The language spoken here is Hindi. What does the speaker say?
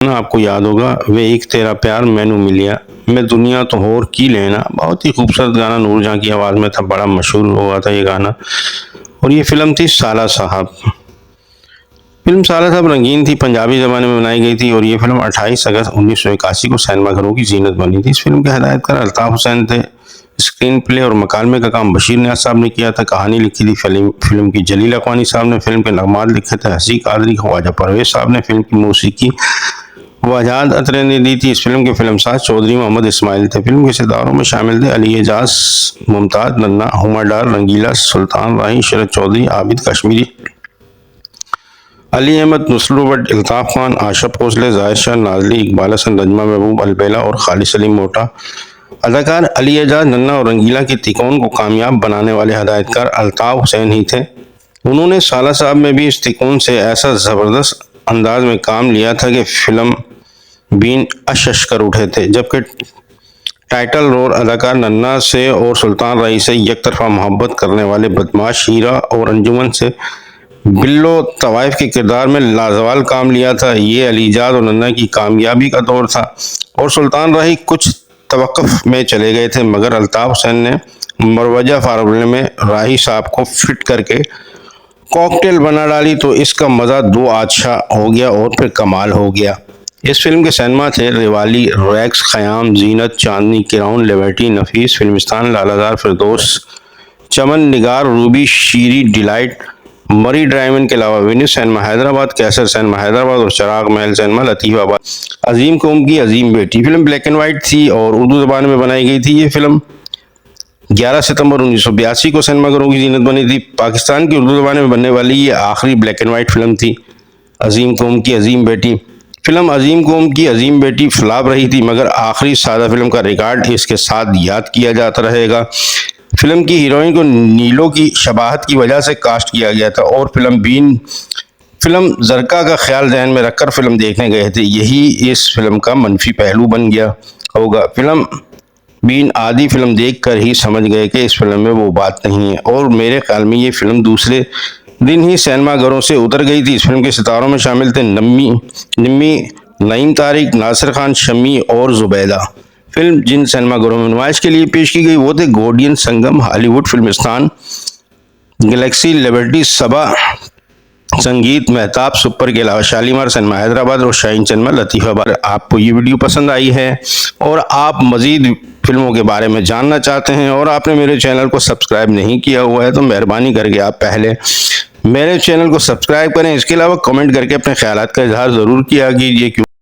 ना आपको याद होगा, वे एक तेरा प्यार मैनू मिलिया, मैं दुनिया तो होर की लेना। बहुत ही खूबसूरत गाना नूरजहां की आवाज़ में था, बड़ा मशहूर हुआ था ये गाना। और ये फिल्म थी साला साहब। फिल्म साला साहब रंगीन थी, पंजाबी ज़माने में बनाई गई थी और ये फिल्म 28 अगस्त 1981 को सिनेमाघरों की जीनत बनी थी। इस फिल्म के हिदायतकार अल्ताफ हुसैन थे। स्क्रीन प्ले और मकालमे का काम बशीर नियाज़ साहब ने किया था। कहानी लिखी थी फिल्म की जलील अक़वानी साहब ने। फिल्म के नग़मात लिखे थे हसी कादरी, ख्वाजा परवेज़ साहब ने। फिल्म की मौसीकी वजाद अतरे ने दी थी। इस फिल्म के फिल्मसाज चौधरी मोहम्मद इस्माइल थे। फिल्म के सितारों में शामिल थे अली एजाज, मुमताज नन्ना, हुमा डार, रंगीला, सुल्तान राही, शरद चौधरी, आबिद कश्मीरी, अली अहमद, नुसरत भट्ट, अल्ताफ खान, आशा भोसले, जाहिर शाह, नाज़ली, इकबाल हसन, नजमा महबूब, अलबेला और खालिद सलीम मोटा। अदाकार अली एजाज, नन्ना और रंगीला की तिकोन को कामयाब बनाने वाले हिदायतकार अल्ताफ हुसैन ही थे। उन्होंने साला साहब में भी इस तिकोन से ऐसा ज़बरदस्त अंदाज में काम लिया था कि फिल्म बीन अश कर उठे थे। जबकि टाइटल रोल अदाकार नन्ना से और सुल्तान राही से एक तरफा मोहब्बत करने वाले बदमाश हीरा और अंजुमन से बिल्लो तवाइफ के किरदार में लाजवाल काम लिया था। ये अलीजाद और नन्ना की कामयाबी का दौर था और सुल्तान राही कुछ तवक्कुफ में चले गए थे, मगर अल्ताफ हुसैन ने मरवजा फार्मूले में राही साहब को फिट करके कॉकटेल बना डाली तो इसका मज़ा दो आच्छा हो गया और फिर कमाल हो गया। इस फिल्म के सिनेमा थे रिवाली, रैक्स, ख़याम, जीनत, चांदनी, किराउन, लिबर्टी, नफीस, फिल्मिस्तान, लालाजार, फिरदौस, चमन, निगार, रूबी, शीरी, डिलाइट, मरी ड्राइवन के अलावा वेनिस सिनेमा हैदराबाद, कैसर सिनेमा हैदराबाद और चिराग महल सिनेमा लतीफ़ाबाद। अजीम कौम की अजीम बेटी फिल्म ब्लैक एंड वाइट थी और उर्दू ज़बान में बनाई गई थी। ये फिल्म 11 सितंबर 1982 को सिनेमाघरों की जीनत बनी थी। पाकिस्तान की उर्दू ज़बान में बनने वाली ये आखिरी ब्लैक एंड वाइट फिल्म थी। अजीम कौम की अजीम बेटी फिल्म अजीम कौम की अजीम बेटी फ्लॉप रही थी, मगर आखिरी सादा फिल्म का रिकॉर्ड इसके साथ याद किया जाता रहेगा। फिल्म की हीरोइन को नीलो की शबाहत की वजह से कास्ट किया गया था और फिल्म जरका का ख्याल जहन में रखकर फिल्म देखने गए थे। यही इस फिल्म का मनफी पहलू बन गया होगा। फिल्म बीन आधी फिल्म देखकर ही समझ गए कि इस फिल्म में वो बात नहीं है और मेरे ख्याल में ये फिल्म दूसरे दिन ही सिनेमाघरों से उतर गई थी। इस फिल्म के सितारों में शामिल थे निम्मी, नईम तारिक, नासिर खान, शम्मी और जुबैदा। फिल्म जिन सिनेमाघरों में नुमाइश के लिए पेश की गई वो थे गोल्डियन, संगम, हॉलीवुड, फिल्मिस्तान, गैलेक्सी, लिबर्टी, सबा, संगीत, मेहताब, सुपर के अलावा शालीमार सिनेमा हैदराबाद और शाहीन सिनेमा लतीफ़ाबाद। आपको ये वीडियो पसंद आई है और आप मज़ीद फिल्मों के बारे में जानना चाहते हैं और आपने मेरे चैनल को सब्सक्राइब नहीं किया हुआ है तो मेहरबानी करके आप पहले मेरे चैनल को सब्सक्राइब करें। इसके अलावा कमेंट करके अपने ख्यालात का इजहार ज़रूर किया कीजिए।